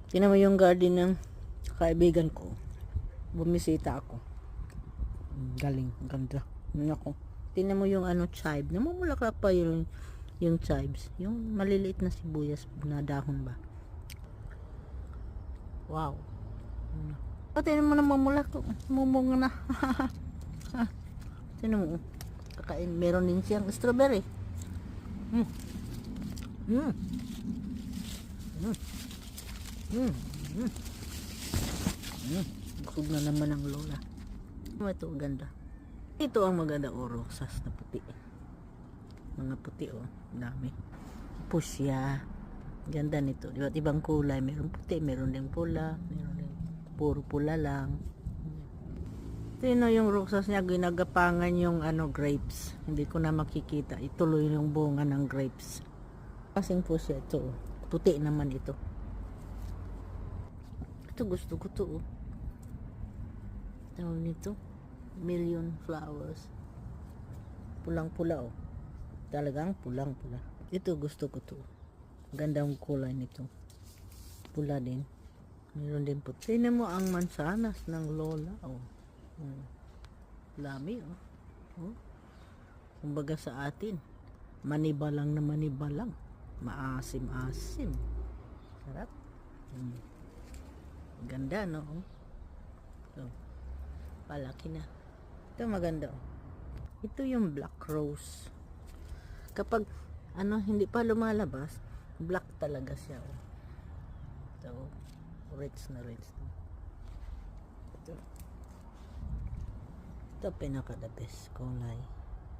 Tingnan mo yung garden ng kaibigan ko. Bumisita ako. Galing, ganda. Ako. Tingnan mo yung chive. Namumulaklak pa yung chives. Yung maliliit na sibuyas na dahon ba. Wow. Tingnan mo na mamulaklak. Mumunga na. Tingnan mo. Kakain. Meron din siyang strawberry. Busog na naman ang lola. Ito ganda. Ito ang maganda rosas na puti. Mga puti dami. Pusya. Ganda nito. Iba't ibang kulay. Meron puti, meron din pula, meron din puro pula lang. Ito yung rosas niya, ginagapangan yung grapes. Hindi ko na makikita. Ituloy yung bunga ng grapes. Kasing pusya ito. Puti naman ito. Ito gusto ko to. Tawag nito. Million flowers. Pulang-pula Talagang pulang-pula. Ito gusto ko to. Gandang kulay nito. Pula din. Meron din puti. Tingnan mo ang mansanas ng lola. Lami Kumbaga sa atin. Manibalang na manibalang. Maasim-asim. Sarap. Ganda no. Palaki na. Ito maganda Ito yung black rose. Kapag hindi pa lumalabas, black talaga siya Ito rich na. Ito pinaka the best kulay.